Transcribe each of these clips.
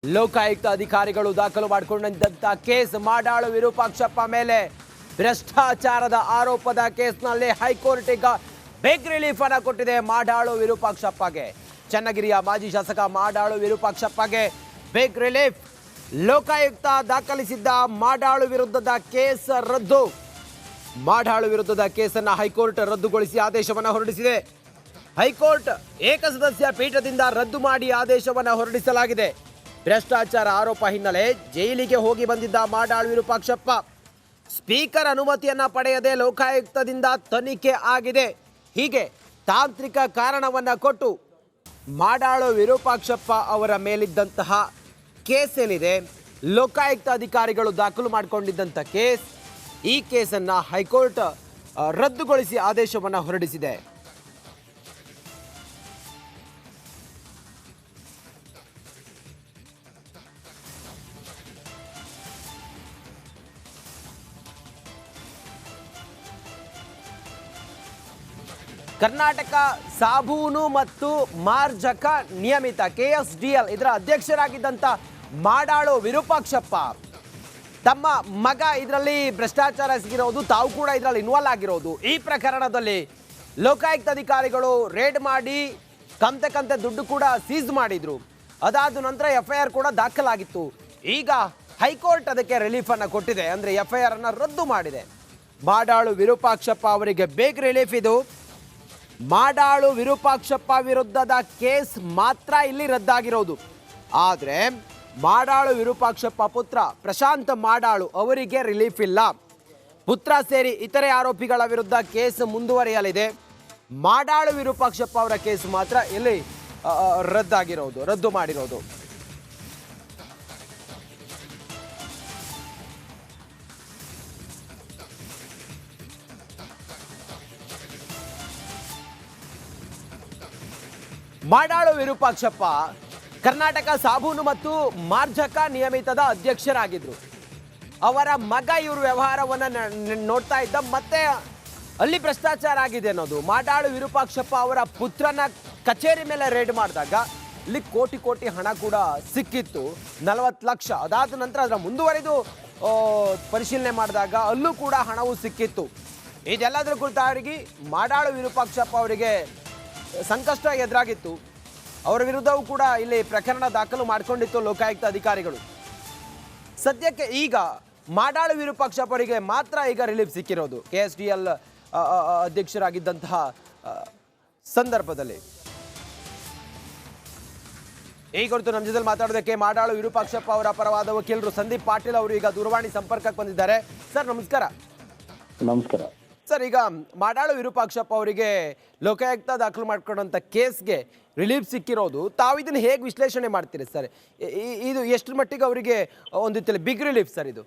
ಲೋಕಾಯುಕ್ತ ಅಧಿಕಾರಿಗಳು ದಾಖಲು ಮಾಡಿಕೊಂಡಂತ ಕೇಸ್ ಮಾಡಾಳು ವಿರೂಪಾಕ್ಷಪ್ಪ ಮೇಲೆ ಭ್ರಷ್ಟಾಚಾರದ ಆರೋಪದ ಕೇಸ್ನಲ್ಲಿ ಹೈಕೋರ್ಟ್ ಈಗ ಬಿಗ್ ರಿಲೀಫ್ ಅನ್ನು ಕೊಟ್ಟಿದೆ. ಮಾಡಾಳು ವಿರೂಪಾಕ್ಷಪ್ಪಗೆ, ಚನ್ನಗಿರಿಯ ಮಾಜಿ ಶಾಸಕ ಮಾಡಾಳು ವಿರೂಪಾಕ್ಷಪ್ಪಗೆ ಬಿಗ್ ರಿಲೀಫ್. ಲೋಕಾಯುಕ್ತ ದಾಖಲಿಸಿದ್ದ ಮಾಡಾಳು ವಿರುದ್ಧದ ಕೇಸ್ ರದ್ದು. ಮಾಡಾಳು ವಿರುದ್ಧದ ಕೇಸನ್ನು ಹೈಕೋರ್ಟ್ ರದ್ದುಗೊಳಿಸಿ ಆದೇಶವನ್ನು ಹೊರಡಿಸಿದೆ. ಹೈಕೋರ್ಟ್ ಏಕಸದಸ್ಯ ಪೀಠದಿಂದ ರದ್ದು ಮಾಡಿ ಆದೇಶವನ್ನು ಹೊರಡಿಸಲಾಗಿದೆ. ಭ್ರಷ್ಟಾಚಾರ ಆರೋಪ ಹಿನ್ನೆಲೆ ಜೈಲಿಗೆ ಹೋಗಿ ಬಂದಿದ್ದ ಮಾಡಾಳು ವಿರೂಪಾಕ್ಷಪ್ಪ ಸ್ಪೀಕರ್ ಅನುಮತಿಯನ್ನ ಪಡೆಯದೆ ಲೋಕಾಯುಕ್ತದಿಂದ ತನಿಖೆ ಆಗಿದೆ. ಹೀಗೆ ತಾಂತ್ರಿಕ ಕಾರಣವನ್ನ ಕೊಟ್ಟು ಮಾಡಾಳು ವಿರೂಪಾಕ್ಷಪ್ಪ ಅವರ ಮೇಲಿದ್ದಂತಹ ಕೇಸ್ ಏನಿದೆ, ಲೋಕಾಯುಕ್ತ ಅಧಿಕಾರಿಗಳು ದಾಖಲು ಮಾಡಿಕೊಂಡಿದ್ದಂಥ ಕೇಸ್, ಈ ಕೇಸನ್ನು ಹೈಕೋರ್ಟ್ ರದ್ದುಗೊಳಿಸಿ ಆದೇಶವನ್ನು ಹೊರಡಿಸಿದೆ. ಕರ್ನಾಟಕ ಸಾಬೂನು ಮತ್ತು ಮಾರ್ಜಕ ನಿಯಮಿತ KSDL ಇದರ ಅಧ್ಯಕ್ಷರಾಗಿದ್ದಂಥ ಮಾಡಾಳು ವಿರೂಪಾಕ್ಷಪ್ಪ ತಮ್ಮ ಮಗ ಇದರಲ್ಲಿ ಭ್ರಷ್ಟಾಚಾರ ಸಿಗಿರೋದು, ತಾವು ಕೂಡ ಇದರಲ್ಲಿ ಇನ್ವಾಲ್ವ್ ಆಗಿರೋದು. ಈ ಪ್ರಕರಣದಲ್ಲಿ ಲೋಕಾಯುಕ್ತ ಅಧಿಕಾರಿಗಳು ರೇಡ್ ಮಾಡಿ ಕಂತೆ ದುಡ್ಡು ಕೂಡ ಸೀಸ್ ಮಾಡಿದ್ರು. ಅದಾದ ನಂತರ FIR ಕೂಡ ದಾಖಲಾಗಿತ್ತು. ಈಗ ಹೈಕೋರ್ಟ್ ಅದಕ್ಕೆ ರಿಲೀಫನ್ನು ಕೊಟ್ಟಿದೆ, ಅಂದರೆ FIR ಅನ್ನು ರದ್ದು ಮಾಡಿದೆ. ಮಾಡಾಳು ವಿರೂಪಾಕ್ಷಪ್ಪ ಅವರಿಗೆ ಬೇಗ ರಿಲೀಫ್ ಇದು. ಮಾಡಾಳು ವಿರೂಪಾಕ್ಷಪ್ಪ ವಿರುದ್ಧದ ಕೇಸ್ ಮಾತ್ರ ಇಲ್ಲಿ ರದ್ದಾಗಿರೋದು. ಆದರೆ ಮಾಡಾಳು ವಿರೂಪಾಕ್ಷಪ್ಪ ಪುತ್ರ ಪ್ರಶಾಂತ್ ಮಾಡಾಳು ಅವರಿಗೆ ರಿಲೀಫ್ ಇಲ್ಲ. ಪುತ್ರ ಸೇರಿ ಇತರೆ ಆರೋಪಿಗಳ ವಿರುದ್ಧ ಕೇಸ್ ಮುಂದುವರಿಯಲಿದೆ. ಮಾಡಾಳು ವಿರೂಪಾಕ್ಷಪ್ಪ ಅವರ ಕೇಸ್ ಮಾತ್ರ ಇಲ್ಲಿ ರದ್ದು ಮಾಡಿರೋದು. ಮಾಡಾಳು ವಿರೂಪಾಕ್ಷಪ್ಪ ಕರ್ನಾಟಕ ಸಾಬೂನು ಮತ್ತು ಮಾರ್ಜಕ ನಿಯಮಿತದ ಅಧ್ಯಕ್ಷರಾಗಿದ್ದರು. ಅವರ ಮಗ ಇವರು ವ್ಯವಹಾರವನ್ನು ನೋಡ್ತಾ ಇದ್ದ, ಮತ್ತೆ ಅಲ್ಲಿ ಭ್ರಷ್ಟಾಚಾರ ಆಗಿದೆ ಅನ್ನೋದು. ಮಾಡಾಳು ವಿರೂಪಾಕ್ಷಪ್ಪ ಅವರ ಪುತ್ರನ ಕಚೇರಿ ಮೇಲೆ ರೇಡ್ ಮಾಡಿದಾಗ ಇಲ್ಲಿ ಕೋಟಿ ಹಣ ಕೂಡ ಸಿಕ್ಕಿತ್ತು, 40 ಲಕ್ಷ. ಅದಾದ ನಂತರ ಅದರ ಮುಂದುವರೆದು ಪರಿಶೀಲನೆ ಮಾಡಿದಾಗ ಅಲ್ಲೂ ಕೂಡ ಹಣವು ಸಿಕ್ಕಿತ್ತು. ಇದೆಲ್ಲದರ ಕುರಿತಾಗಿ ಮಾಡಾಳು ವಿರೂಪಾಕ್ಷಪ್ಪ ಅವರಿಗೆ ಸಂಕಷ್ಟ ಎದುರಾಗಿತ್ತು. ಅವರ ವಿರುದ್ಧವೂ ಕೂಡ ಇಲ್ಲಿ ಪ್ರಕರಣ ದಾಖಲು ಮಾಡಿಕೊಂಡಿತ್ತು ಲೋಕಾಯುಕ್ತ ಅಧಿಕಾರಿಗಳು. ಸದ್ಯಕ್ಕೆ ಈಗ ಮಾಡಾಳು ವಿರೂಪಾಕ್ಷಪ್ಪ ಅವರಿಗೆ ಮಾತ್ರ ಈಗ ರಿಲೀಫ್ ಸಿಕ್ಕಿರೋದು KSDL ಅಧ್ಯಕ್ಷರಾಗಿದ್ದಂತಹ ಸಂದರ್ಭದಲ್ಲಿ. ಈ ಕುರಿತು ನಮ್ಮ ಜೊತೆ ಮಾತಾಡೋದಕ್ಕೆ ಮಾಡಾಳು ವಿರೂಪಾಕ್ಷಪ್ಪ ಅವರ ಪರವಾದ ವಕೀಲರು ಸಂದೀಪ್ ಪಾಟೀಲ್ ಅವರು ಈಗ ದೂರವಾಣಿ ಸಂಪರ್ಕಕ್ಕೆ ಬಂದಿದ್ದಾರೆ. ಸರ್ ನಮಸ್ಕಾರ. ನಮಸ್ಕಾರ ಸರ್, ಈಗ ಮಾಡಾಳು ವಿರೂಪಾಕ್ಷಪ್ಪ ಅವರಿಗೆ ಲೋಕಾಯುಕ್ತ ದಾಖಲು ಮಾಡ್ಕೊಂಡಂಥ ಕೇಸ್ಗೆ ರಿಲೀಫ್ ಸಿಕ್ಕಿರೋದು, ತಾವು ಇದನ್ನು ಹೇಗೆ ವಿಶ್ಲೇಷಣೆ ಮಾಡ್ತೀರಿ ಸರ್? ಇದು ಎಷ್ಟರ ಮಟ್ಟಿಗೆ ಅವರಿಗೆ ಒಂದು ಬಿಗ್ ರಿಲೀಫ್ ಸರ್ ಇದು?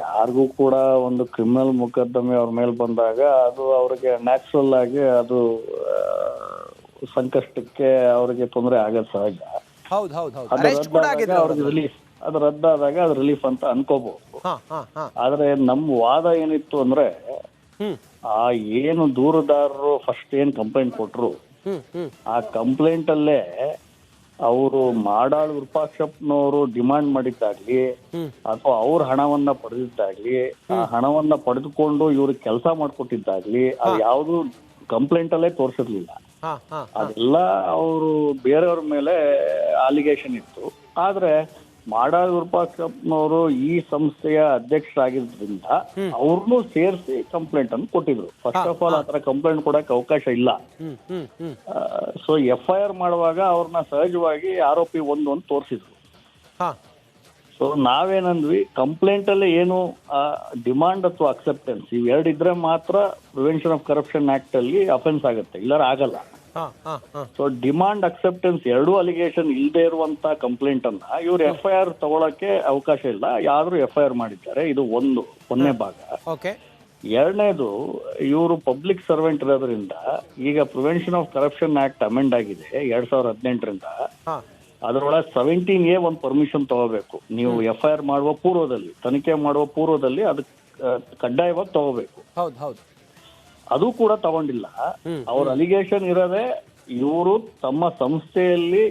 ಯಾರಿಗೂ ಕೂಡ ಒಂದು ಕ್ರಿಮಿನಲ್ ಮೊಕದ್ದಮೆ ಅವ್ರ ಮೇಲೆ ಬಂದಾಗ ಅದು ಅವ್ರಿಗೆ ನ್ಯಾಚುರಲ್ ಆಗಿ ಅದು ಸಂಕಷ್ಟಕ್ಕೆ ಅವ್ರಿಗೆ ತೊಂದರೆ ಆಗೋದು ಸಹಜ. ಅವ್ರಿಗೆ ರಿಲೀಫ್, ಅದು ರದ್ದಾದಾಗ ಅದು ರಿಲೀಫ್ ಅಂತ ಅನ್ಕೋಬಹುದು. ಆದ್ರೆ ನಮ್ಮ ವಾದ ಏನಿತ್ತು ಅಂದ್ರೆ, ಆ ಏನು ದೂರುದಾರರು ಫಸ್ಟ್ ಏನ್ ಕಂಪ್ಲೇಂಟ್ ಕೊಟ್ರು, ಆ ಕಂಪ್ಲೇಂಟ್ ಅಲ್ಲೇ ಅವರು ಮಾಡಾಳು ವಿರೂಪಾಕ್ಷಪ್ಪನವರು ಡಿಮಾಂಡ್ ಮಾಡಿದ್ದಾಗ್ಲಿ ಅಥವಾ ಅವ್ರ ಹಣವನ್ನ ಪಡೆದಿದ್ದಾಗ್ಲಿ, ಆ ಹಣವನ್ನ ಪಡೆದುಕೊಂಡು ಇವ್ರಿಗೆ ಕೆಲಸ ಮಾಡ್ಕೊಟ್ಟಿದ್ದಾಗ್ಲಿ, ಅದು ಯಾವುದು ಕಂಪ್ಲೇಂಟ್ ಅಲ್ಲೇ ತೋರಿಸಿರ್ಲಿಲ್ಲ. ಅದೆಲ್ಲ ಅವರು ಬೇರೆಯವ್ರ ಮೇಲೆ ಅಲಿಗೇಷನ್ ಇತ್ತು. ಆದ್ರೆ ಮಾಡಾಳು ವಿರೂಪಾಕ್ಷಪ್ಪನವರು ಈ ಸಂಸ್ಥೆಯ ಅಧ್ಯಕ್ಷರಾಗಿದ್ದರಿಂದ ಅವ್ರನ್ನೂ ಸೇರಿಸಿ ಕಂಪ್ಲೇಂಟ್ ಅನ್ನು ಕೊಟ್ಟಿದ್ರು. ಫಸ್ಟ್ ಆಫ್ ಆಲ್ ಆತರ ಕಂಪ್ಲೇಂಟ್ ಕೊಡಕ್ಕೆ ಅವಕಾಶ ಇಲ್ಲ. ಸೊ FIR ಮಾಡುವಾಗ ಅವ್ರನ್ನ ಸಹಜವಾಗಿ ಆರೋಪಿ ಒಂದು ತೋರಿಸಿದ್ರು. ಸೊ ನಾವೇನಂದ್ವಿ, ಕಂಪ್ಲೇಂಟ್ ಅಲ್ಲಿ ಏನು ಡಿಮಾಂಡ್ ಅಥವಾ ಅಕ್ಸೆಪ್ಟೆನ್ಸ್ ಇವೆರಡಿದ್ರೆ ಮಾತ್ರ ಪ್ರಿವೆನ್ಷನ್ ಆಫ್ ಕರಪ್ಷನ್ ಆಕ್ಟ್ ಅಲ್ಲಿ ಅಫೆನ್ಸ್ ಆಗುತ್ತೆ, ಇಲ್ಲಾರ ಆಗಲ್ಲ. ಸೊ ಡಿಮಾಂಡ್ ಅಕ್ಸೆಪ್ಟೆನ್ಸ್ ಎರಡೂ ಅಲಿಗೇಷನ್ ಇಲ್ಲದೆ ಇರುವಂತ ಕಂಪ್ಲೇಂಟ್ ಅನ್ನ ಇವ್ರು FIR ತಗೊಳಕ್ಕೆ ಅವಕಾಶ ಇಲ್ಲ. ಯಾರು FIR ಮಾಡಿದ್ದಾರೆ, ಇದು ಒಂದನೇ ಭಾಗ. ಎರಡನೇದು, ಇವರು ಪಬ್ಲಿಕ್ ಸರ್ವೆಂಟ್ ಇರೋದ್ರಿಂದ ಈಗ prevention of corruption act amend ಆಗಿದೆ 2018ರಿಂದ. ಅದರೊಳಗೆ 17A ಒಂದು ಪರ್ಮಿಷನ್ ತಗೋಬೇಕು. ನೀವು FIR ಮಾಡುವ ಪೂರ್ವದಲ್ಲಿ, ತನಿಖೆ ಮಾಡುವ ಪೂರ್ವದಲ್ಲಿ ಅದು ಕಡ್ಡಾಯವಾಗಿ ತಗೋಬೇಕು. ಅದು ಕೂಡ ತಗೊಂಡಿಲ್ಲ. ಅವ್ರ ಅಲಿಗೇಷನ್ ಇರೋದೇ ಇವರು ತಮ್ಮ ಸಂಸ್ಥೆಯಲ್ಲಿ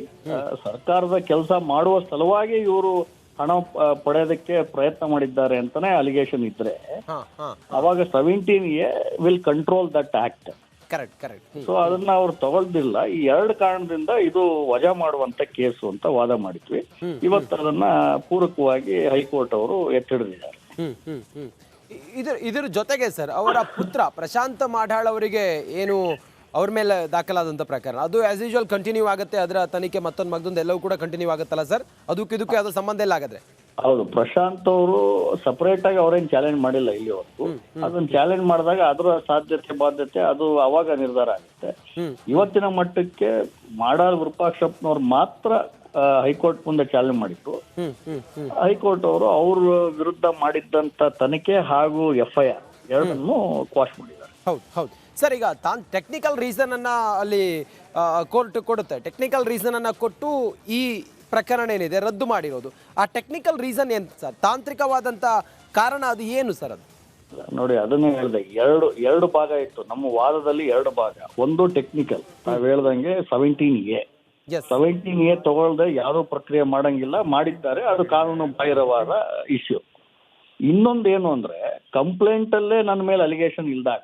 ಸರ್ಕಾರದ ಕೆಲಸ ಮಾಡುವ ಸಲುವಾಗಿ ಇವರು ಹಣ ಪಡೆಯೋದಕ್ಕೆ ಪ್ರಯತ್ನ ಮಾಡಿದ್ದಾರೆ ಅಂತಾನೆ ಅಲಿಗೇಷನ್ ಇದ್ರೆ ಅವಾಗ 17A will control that act. Correct. So ಅದನ್ನ ಅವ್ರು ತಗೊಳ್ದಿಲ್ಲ. ಈ 2 ಕಾರಣದಿಂದ ಇದು ವಜಾ ಮಾಡುವಂತ ಕೇಸು ಅಂತ ವಾದ ಮಾಡಿದ್ವಿ. ಇವತ್ತು ಅದನ್ನ ಪೂರಕವಾಗಿ ಹೈಕೋರ್ಟ್ ಅವರು ಎತ್ತಿಡಿದಿದ್ದಾರೆ. ಇದ್ರ ಜೊತೆಗೆ ಸರ್, ಅವರ ಪುತ್ರ ಪ್ರಶಾಂತ್ ಮಾಡಾಳ್ ಅವರಿಗೆ ಏನು ಅವ್ರ ಮೇಲೆ ದಾಖಲಾದಂಥ ಪ್ರಕರಣ ಅದು ಆಸ್ ಯೂಶುವಲ್ ಕಂಟಿನ್ಯೂ ಆಗುತ್ತೆ, ಅದರ ತನಿಖೆ ಮತ್ತೊಂದು ಎಲ್ಲವೂ ಕೂಡ ಕಂಟಿನ್ಯೂ ಆಗುತ್ತಲ್ಲ ಸರ್? ಇದಕ್ಕೆ ಯಾವುದೋ ಸಂಬಂಧ ಇಲ್ಲ ಹಾಗಾದ್ರೆ? ಹೌದು, ಪ್ರಶಾಂತ್ ಅವರು ಸಪರೇಟ್ ಆಗಿ ಅವ್ರೇನ್ ಚಾಲೆಂಜ್ ಮಾಡಿಲ್ಲ ಇಲ್ಲಿವರೆಗೂ. ಅದನ್ನ ಚಾಲೆಂಜ್ ಮಾಡಿದಾಗ ಅದರ ಸಾಧ್ಯತೆ ಬಾಧ್ಯತೆ ಅದು ಅವಾಗ ನಿರ್ಧಾರ ಆಗುತ್ತೆ. ಇವತ್ತಿನ ಮಟ್ಟಕ್ಕೆ ಮಾಡಾಳ್ ವಿರೂಪಾಕ್ಷಪ್ಪನವ್ರು ಮಾತ್ರ ಹೈಕೋರ್ಟ್ ಮುಂದೆ ಚಾಲೆಂಜ್ ಮಾಡಿತ್ತು. ಹೈಕೋರ್ಟ್ ಅವರು ಅವ್ರ ವಿರುದ್ಧ ಮಾಡಿದ್ದಂತ ತನಿಖೆ ಹಾಗೂ FIR ಎರಡನ್ನೂ ಕ್ವಾಶ್ ಮಾಡಿದ್ದಾರೆ. ಹೌದು ಸರ್, ಈಗ ತಾನು ಟೆಕ್ನಿಕಲ್ ರೀಸನ್ ಅನ್ನ ಅಲ್ಲಿ ಕೋರ್ಟ್ ಕೊಡುತ್ತೆ. ಟೆಕ್ನಿಕಲ್ ರೀಸನ್ ಅನ್ನ ಕೊಟ್ಟು ಈ ಪ್ರಕರಣ ಏನಿದೆ ರದ್ದು ಮಾಡಿರೋದು. ಆ ಟೆಕ್ನಿಕಲ್ ರೀಸನ್ ಏನು ಸರ್? ತಾಂತ್ರಿಕವಾದಂತ ಕಾರಣ ಅದು ಏನು ಸರ್? ಅದು ನೋಡಿ, ಅದನ್ನೇ ಹೇಳಿದೆ, ಎರಡು ಭಾಗ ಇತ್ತು ನಮ್ಮ ವಾದದಲ್ಲಿ. 2 ಭಾಗ. ಒಂದು ಟೆಕ್ನಿಕಲ್, ನಾವ್ ಹೇಳ್ದಂಗೆ 17A ತಗೊಳ್ದೆ ಯಾವ್ದೋ ಪ್ರಕ್ರಿಯೆ ಮಾಡಂಗಿಲ್ಲ, ಮಾಡಿದ್ದಾರೆ, ಅದು ಕಾನೂನು ಬಾಹಿರವಾದ ಇಶ್ಯೂ. ಇನ್ನೊಂದೇನು ಅಂದ್ರೆ, ಕಂಪ್ಲೇಂಟ್ ಅಲ್ಲೇ ನನ್ನ ಮೇಲೆ ಅಲಿಗೇಷನ್ ಇಲ್ದಾಗ,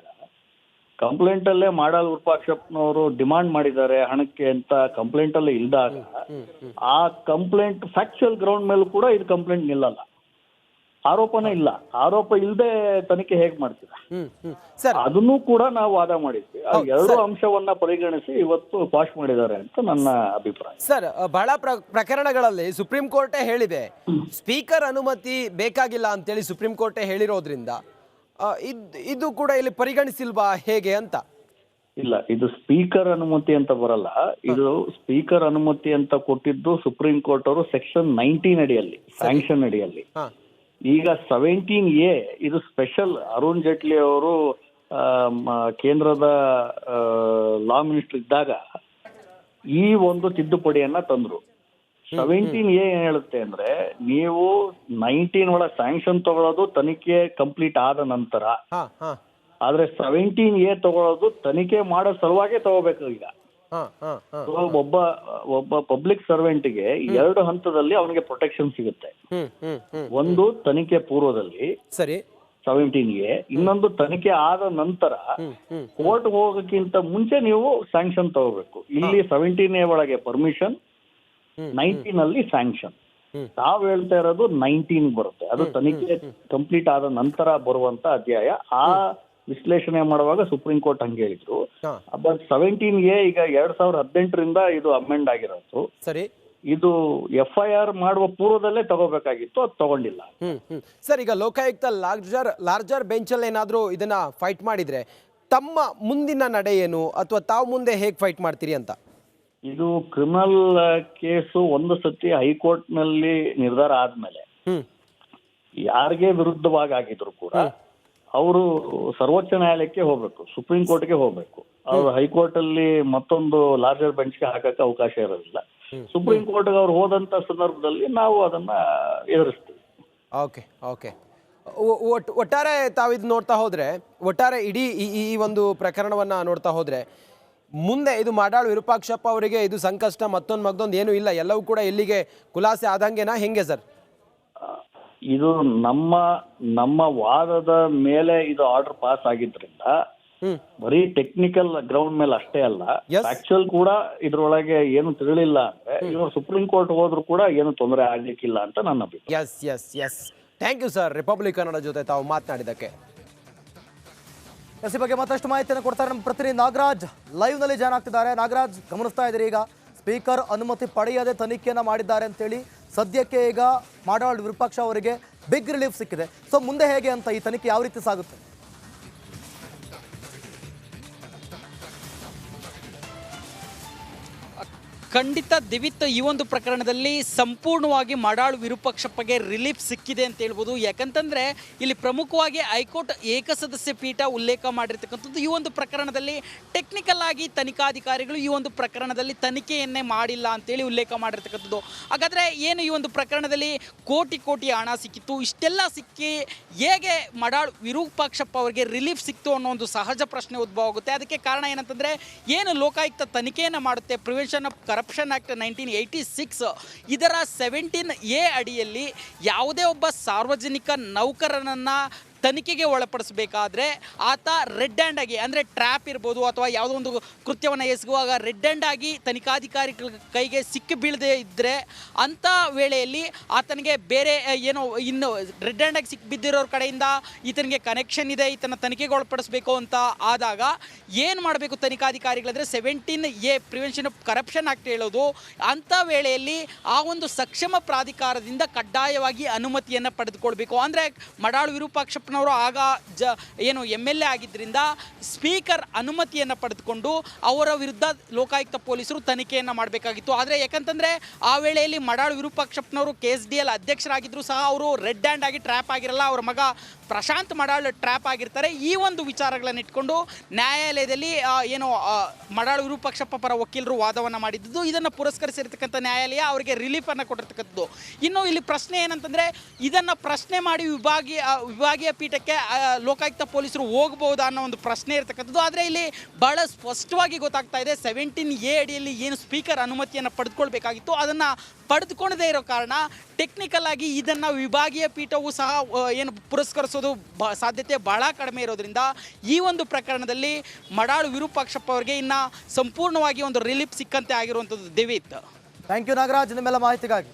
ಕಂಪ್ಲೇಂಟ್ ಅಲ್ಲೇ ಮಾಡಾಳ್ ವಿರೂಪಾಕ್ಷಪ್ಪನವರು ಡಿಮಾಂಡ್ ಮಾಡಿದ್ದಾರೆ ಹಣಕ್ಕೆ ಅಂತ ಕಂಪ್ಲೇಂಟ್ ಅಲ್ಲೇ ಇಲ್ದಾಗ, ಆ ಕಂಪ್ಲೇಂಟ್ ಫ್ಯಾಕ್ಚುಯಲ್ ಗ್ರೌಂಡ್ ಮೇಲೂ ಕೂಡ ಇದು ಕಂಪ್ಲೇಂಟ್ ನಿಲ್ಲಲ್ಲ. ಆರೋಪನೇ ಇಲ್ಲ. ಆರೋಪ ಇಲ್ಲದೆ ತನಿಖೆ ಹೇಗ್ ಮಾಡ್ತೀರಾ? ಅದನ್ನು ಕೂಡ ನಾವು ವಾದ ಮಾಡಿದ್ವಿ. ಆ 2 ಅಂಶವನ್ನ ಪರಿಗಣಿಸಿ ಇವತ್ತು ಪಾಸ್ ಮಾಡಿದ್ದಾರೆ ಅಂತ ನನ್ನ ಅಭಿಪ್ರಾಯ. ಸರ್, ಬಹಳ ಪ್ರಕರಣಗಳಲ್ಲಿ ಸುಪ್ರೀಂ ಕೋರ್ಟೇ ಹೇಳಿದೆ ಸ್ಪೀಕರ್ ಅನುಮತಿ ಬೇಕಾಗಿಲ್ಲ ಅಂತೇಳಿ ಸುಪ್ರೀಂ ಕೋರ್ಟೇ ಹೇಳಿರೋದ್ರಿಂದ ಇದು ಕೂಡ ಇಲ್ಲಿ ಪರಿಗಣಿಸಿಲ್ವಾ ಹೇಗೆ ಅಂತ? ಇಲ್ಲ, ಇದು ಸ್ಪೀಕರ್ ಅನುಮತಿ ಅಂತ ಬರಲ್ಲ. ಇದು ಸ್ಪೀಕರ್ ಅನುಮತಿ ಅಂತ ಕೊಟ್ಟಿದ್ದು ಸುಪ್ರೀಂ ಕೋರ್ಟ್ ಅವರು ಸೆಕ್ಷನ್ 19 ಅಡಿಯಲ್ಲಿ, ಸ್ಯಾಂಕ್ಷನ್ ಅಡಿಯಲ್ಲಿ. ಈಗ 17A ಇದು ಸ್ಪೆಷಲ್. ಅರುಣ್ ಜೇಟ್ಲಿ ಅವರು ಕೇಂದ್ರದ ಲಾ ಮಿನಿಸ್ಟರ್ ಇದ್ದಾಗ ಈ ಒಂದು ತಿದ್ದುಪಡಿಯನ್ನ ತಂದ್ರು. 17A ಏನ್ ಹೇಳುತ್ತೆ ಅಂದ್ರೆ, ನೀವು 19 ಒಳಗೆ ಸ್ಯಾಂಕ್ಷನ್ ತಗೊಳ್ಳೋದು ತನಿಖೆ ಕಂಪ್ಲೀಟ್ ಆದ ನಂತರ, ಆದ್ರೆ 17A ತಗೊಳ್ಳೋದು ತನಿಖೆ ಮಾಡೋ ಸಲುವಾಗಿ ತಗೋಬೇಕು. ಈಗ ಒಬ್ಬ ಪಬ್ಲಿಕ್ ಸರ್ವೆಂಟ್ಗೆ 2 ಹಂತದಲ್ಲಿ ಅವನಿಗೆ ಪ್ರೊಟೆಕ್ಷನ್ ಸಿಗುತ್ತೆ. ಒಂದು ತನಿಖೆ ಪೂರ್ವದಲ್ಲಿ ಸರಿ 17A, ಇನ್ನೊಂದು ತನಿಖೆ ಆದ ನಂತರ ಕೋರ್ಟ್ ಹೋಗಕ್ಕಿಂತ ಮುಂಚೆ ನೀವು ಸ್ಯಾಂಕ್ಷನ್ ತಗೋಬೇಕು. ಇಲ್ಲಿ 17A ಒಳಗೆ ಪರ್ಮಿಷನ್, 19 ಅಲ್ಲಿ ಸ್ಯಾಂಕ್ಷನ್. ತಾವ್ ಹೇಳ್ತಾ ಇರೋದು 19 ಬರುತ್ತೆ. ಅದು ತನಿಖೆ ಕಂಪ್ಲೀಟ್ ಆದ ನಂತರ ಬರುವಂತ ಅಧ್ಯಾಯ. ಆ ವಿಶ್ಲೇಷಣೆ ಮಾಡುವಾಗ ಸುಪ್ರೀಂ ಕೋರ್ಟ್ ಹಂಗೆ ಹೇಳಿದ್ರು. ಬಟ್ 17A ಈಗ 2018ರಿಂದ ಇದು ಅಮೆಂಡ್ ಆಗಿರೋದು. ಸರಿ, ಇದು FIR ಮಾಡುವ ಪೂರ್ವದಲ್ಲೇ ತಗೋಬೇಕಾಗಿತ್ತು, ಅದು ತಗೊಂಡಿಲ್ಲ. ಸರ್, ಈಗ ಲೋಕಾಯುಕ್ತ ಲಾರ್ಜರ್ ಬೆಂಚ್ ಅಲ್ಲಿ ಏನಾದ್ರೂ ಇದನ್ನ ಫೈಟ್ ಮಾಡಿದ್ರೆ ತಮ್ಮ ಮುಂದಿನ ನಡೆ ಏನು, ಅಥವಾ ತಾವು ಮುಂದೆ ಹೇಗ್ ಫೈಟ್ ಮಾಡ್ತೀರಿ ಅಂತ? ಇದು ಕ್ರಿಮಿನಲ್ ಕೇಸು ಒಂದು ಸತಿ ಹೈಕೋರ್ಟ್ ನಲ್ಲಿ ನಿರ್ಧಾರ ಆದ್ಮೇಲೆ ಯಾರಿಗೆ ವಿರುದ್ಧವಾಗಿ ಆಗಿದ್ರು ಕೂಡ ಅವರು ಸರ್ವೋಚ್ಚ ನ್ಯಾಯಾಲಯಕ್ಕೆ ಹೋಗ್ಬೇಕು, ಸುಪ್ರೀಂ ಕೋರ್ಟ್ಗೆ ಹೋಗ್ಬೇಕು. ಅವ್ರು ಹೈಕೋರ್ಟ್ ಅಲ್ಲಿ ಮತ್ತೊಂದು ಲಾರ್ಜರ್ ಬೆಂಚ್ಗೆ ಹಾಕಕ್ಕೆ ಅವಕಾಶ ಇರೋದಿಲ್ಲ. ಸುಪ್ರೀಂ ಕೋರ್ಟ್ಗೆ ಅವ್ರು ಹೋದಂತ ಸಂದರ್ಭದಲ್ಲಿ ನಾವು ಅದನ್ನ ಎದುರಿಸ್ತೀವಿ. ಓಕೆ. ಒಟ್ಟಾರೆ ತಾವಿದ್ ನೋಡ್ತಾ ಹೋದ್ರೆ, ಒಟ್ಟಾರೆ ಇಡೀ ಈ ಒಂದು ಪ್ರಕರಣವನ್ನ ನೋಡ್ತಾ ಹೋದ್ರೆ, ಮುಂದೆ ಇದು ಮಾಡಾಳ್ ವಿರೂಪಾಕ್ಷಪ್ಪ ಅವರಿಗೆ ಇದು ಸಂಕಷ್ಟ ಮತ್ತೊಂದು ಏನು ಇಲ್ಲ, ಎಲ್ಲವೂ ಕೂಡ ಎಲ್ಲಿಗೆ ಖುಲಾಸೆ ಆದಂಗೆನಾ, ಹೆಂಗೆ ಸರ್? ಇದು ನಮ್ಮ ವಾದದ ಮೇಲೆ ಇದು ಆರ್ಡರ್ ಪಾಸ್ ಆಗಿದ್ರಿಂದ ಬರೀ ಟೆಕ್ನಿಕಲ್ ಗ್ರೌಂಡ್ ಮೇಲೆ ಅಷ್ಟೇ ಅಲ್ಲ, ಫ್ಯಾಕ್ಚುಯಲ್ ಕೂಡ ಇದ್ರೊಳಗೆ ಏನು ತಿಳಿಲಿಲ್ಲ ಅಂದ್ರೆ ಇವರು ಸುಪ್ರೀಂ ಕೋರ್ಟ್ ಹೋದ್ರು ಕೂಡ ಏನು ತೊಂದರೆ ಆಗ್ಲಿಕ್ಕಿಲ್ಲ ಅಂತ ನನ್ನ ಅಭಿಪ್ರಾಯ. Yes. Thank you sir, Republic Kannada ಜೊತೆ ತಾವು ಮಾತನಾಡಿದ್ದಕ್ಕೆ. ಈ ಬಗ್ಗೆ ಮತ್ತಷ್ಟು ಮಾಹಿತಿಯನ್ನು ಕೊಡ್ತಾರೆ ನಮ್ಮ ಪ್ರತಿನಿಧಿ ನಾಗರಾಜ್, ಲೈವ್ ನಲ್ಲಿ ಜಾಯ್ನ್ ಆಗ್ತಿದ್ದಾರೆ. ನಾಗರಾಜ್, ಗಮನಿಸ್ತಾ ಇದ್ದೀರಿ, ಈಗ ಸ್ಪೀಕರ್ ಅನುಮತಿ ಪಡೆಯದೆ ತನಿಖೆಯನ್ನು ಮಾಡಿದ್ದಾರೆ ಅಂತೇಳಿ ಸದ್ಯಕ್ಕೆ ಈಗ ಮಾಡಾಳ್ ವಿರೂಪಾಕ್ಷ ಅವರಿಗೆ ಬಿಗ್ ರಿಲೀಫ್ ಸಿಕ್ಕಿದೆ. ಸೊ ಮುಂದೆ ಹೇಗೆ ಅಂತ, ಈ ತನಿಖೆ ಯಾವ ರೀತಿ ಸಾಗುತ್ತೆ? ಖಂಡಿತ ದಿವಿತ್, ಈ ಒಂದು ಪ್ರಕರಣದಲ್ಲಿ ಸಂಪೂರ್ಣವಾಗಿ ಮಾಡಾಳು ವಿರೂಪಾಕ್ಷಪ್ಪಗೆ ರಿಲೀಫ್ ಸಿಕ್ಕಿದೆ ಅಂತ ಹೇಳ್ಬೋದು. ಯಾಕಂತಂದರೆ ಇಲ್ಲಿ ಪ್ರಮುಖವಾಗಿ ಹೈಕೋರ್ಟ್ ಏಕಸದಸ್ಯ ಪೀಠ ಉಲ್ಲೇಖ ಮಾಡಿರ್ತಕ್ಕಂಥದ್ದು ಈ ಒಂದು ಪ್ರಕರಣದಲ್ಲಿ ಟೆಕ್ನಿಕಲ್ ಆಗಿ ತನಿಖಾಧಿಕಾರಿಗಳು ಈ ಒಂದು ಪ್ರಕರಣದಲ್ಲಿ ತನಿಖೆಯನ್ನೇ ಮಾಡಿಲ್ಲ ಅಂತೇಳಿ ಉಲ್ಲೇಖ ಮಾಡಿರ್ತಕ್ಕಂಥದ್ದು. ಹಾಗಾದರೆ ಏನು ಈ ಒಂದು ಪ್ರಕರಣದಲ್ಲಿ ಕೋಟಿ ಕೋಟಿ ಹಣ ಸಿಕ್ಕಿತ್ತು, ಇಷ್ಟೆಲ್ಲ ಸಿಕ್ಕಿ ಹೇಗೆ ಮಾಡಾಳು ವಿರೂಪಾಕ್ಷಪ್ಪ ಅವರಿಗೆ ರಿಲೀಫ್ ಸಿಕ್ತು ಅನ್ನೋ ಒಂದು ಸಹಜ ಪ್ರಶ್ನೆ ಉದ್ಭವ ಆಗುತ್ತೆ. ಅದಕ್ಕೆ ಕಾರಣ ಏನಂತಂದರೆ, ಏನು ಲೋಕಾಯುಕ್ತ ತನಿಖೆಯನ್ನು ಮಾಡುತ್ತೆ ಪ್ರಿವೆನ್ಷನ್ ಆಫ್ ಕರಪ್ಷನ್ ಆ್ಯಕ್ಟ್ 1986 ಇದರ 17A ಅಡಿಯಲ್ಲಿ ಯಾವುದೇ ಒಬ್ಬ ಸಾರ್ವಜನಿಕ ನೌಕರನನ್ನು ತನಿಖೆಗೆ ಒಳಪಡಿಸಬೇಕಾದ್ರೆ ಆತ ರೆಡ್ ಹ್ಯಾಂಡ್ ಆಗಿ, ಅಂದರೆ ಟ್ರ್ಯಾಪ್ ಇರ್ಬೋದು ಅಥವಾ ಯಾವುದೋ ಒಂದು ಕೃತ್ಯವನ್ನು ಎಸಗುವಾಗ ರೆಡ್ ಹ್ಯಾಂಡ್ ಆಗಿ ತನಿಖಾಧಿಕಾರಿಗಳ ಕೈಗೆ ಸಿಕ್ಕಿ ಬೀಳದೆ ಇದ್ದರೆ ಅಂಥ ವೇಳೆಯಲ್ಲಿ ಆತನಿಗೆ ಬೇರೆ ಏನೋ ಇನ್ನು ರೆಡ್ ಹ್ಯಾಂಡ್ ಆಗಿ ಸಿಕ್ಕಿ ಬಿದ್ದಿರೋರ ಕಡೆಯಿಂದ ಈತನಿಗೆ ಕನೆಕ್ಷನ್ ಇದೆ, ಈತನ ತನಿಖೆಗೆ ಒಳಪಡಿಸಬೇಕು ಅಂತ ಆದಾಗ ಏನು ಮಾಡಬೇಕು ತನಿಖಾಧಿಕಾರಿಗಳಂದರೆ 17A prevention of corruption act ಹೇಳೋದು. ಅಂಥ ವೇಳೆಯಲ್ಲಿ ಆ ಒಂದು ಸಕ್ಷಮ ಪ್ರಾಧಿಕಾರದಿಂದ ಕಡ್ಡಾಯವಾಗಿ ಅನುಮತಿಯನ್ನು ಪಡೆದುಕೊಳ್ಬೇಕು. ಅಂದರೆ ಮಾಡಾಳು ವಿರೂಪಾಕ್ಷಪ್ಪ ಅವರು ಆಗ ಏನು MLA ಆಗಿದ್ದರಿಂದ ಸ್ಪೀಕರ್ ಅನುಮತಿಯನ್ನು ಪಡೆದುಕೊಂಡು ಅವರ ವಿರುದ್ಧ ಲೋಕಾಯುಕ್ತ ಪೊಲೀಸರು ತನಿಖೆಯನ್ನು ಮಾಡಬೇಕಾಗಿತ್ತು. ಆದರೆ ಯಾಕಂತಂದರೆ ಆ ವೇಳೆಯಲ್ಲಿ ಮಾಡಾಳು ವಿರೂಪಾಕ್ಷಪ್ಪನವರು KSDL ಅಧ್ಯಕ್ಷರಾಗಿದ್ದರೂ ಸಹ ಅವರು ರೆಡ್ ಹ್ಯಾಂಡ್ ಆಗಿ ಟ್ರ್ಯಾಪ್ ಆಗಿರಲ್ಲ, ಅವರ ಮಗ ಪ್ರಶಾಂತ್ ಮಾಡಾಳು ಟ್ರ್ಯಾಪ್ ಆಗಿರ್ತಾರೆ. ಈ ಒಂದು ವಿಚಾರಗಳನ್ನು ಇಟ್ಕೊಂಡು ನ್ಯಾಯಾಲಯದಲ್ಲಿ ಏನು ಮಾಡಾಳು ವಿರೂಪಾಕ್ಷಪ್ಪ ಪರ ವಕೀಲರು ವಾದವನ್ನು ಮಾಡಿದ್ದು, ಇದನ್ನು ಪುರಸ್ಕರಿಸಿರ್ತಕ್ಕಂಥ ನ್ಯಾಯಾಲಯ ಅವರಿಗೆ ರಿಲೀಫನ್ನು ಕೊಟ್ಟಿರ್ತಕ್ಕಂಥದ್ದು. ಇನ್ನು ಇಲ್ಲಿ ಪ್ರಶ್ನೆ ಏನಂತಂದರೆ, ಇದನ್ನು ಪ್ರಶ್ನೆ ಮಾಡಿ ವಿಭಾಗೀಯ ಪೀಠಕ್ಕೆ ಲೋಕಾಯುಕ್ತ ಪೊಲೀಸರು ಹೋಗಬಹುದಾ ಅನ್ನೋ ಒಂದು ಪ್ರಶ್ನೆ ಇರತಕ್ಕಂಥದ್ದು. ಆದರೆ ಇಲ್ಲಿ ಬಹಳ ಸ್ಪಷ್ಟವಾಗಿ ಗೊತ್ತಾಗ್ತಾ ಇದೆ, 17A ಅಡಿಯಲ್ಲಿ ಏನು ಸ್ಪೀಕರ್ ಅನುಮತಿಯನ್ನು ಪಡೆದುಕೊಳ್ಬೇಕಾಗಿತ್ತು ಅದನ್ನು ಪಡೆದುಕೊಳ್ಳದೇ ಇರೋ ಕಾರಣ ಟೆಕ್ನಿಕಲ್ ಆಗಿ ಇದನ್ನು ವಿಭಾಗೀಯ ಪೀಠವು ಸಹ ಏನು ಪುರಸ್ಕರಿಸೋದು ಸಾಧ್ಯತೆ ಬಹಳ ಕಡಿಮೆ ಇರೋದ್ರಿಂದ ಈ ಒಂದು ಪ್ರಕರಣದಲ್ಲಿ ಮಾಡಾಳು ವಿರೂಪಾಕ್ಷಪ್ಪ ಅವರಿಗೆ ಇನ್ನು ಸಂಪೂರ್ಣವಾಗಿ ಒಂದು ರಿಲೀಫ್ ಸಿಕ್ಕಂತೆ ಆಗಿರುವಂಥದ್ದು. ದಿವಿತ್, ಥ್ಯಾಂಕ್ ಯು ನಾಗರಾಜ್, ನಿಮ್ಮೆಲ್ಲ ಮಾಹಿತಿಗಾಗಿ.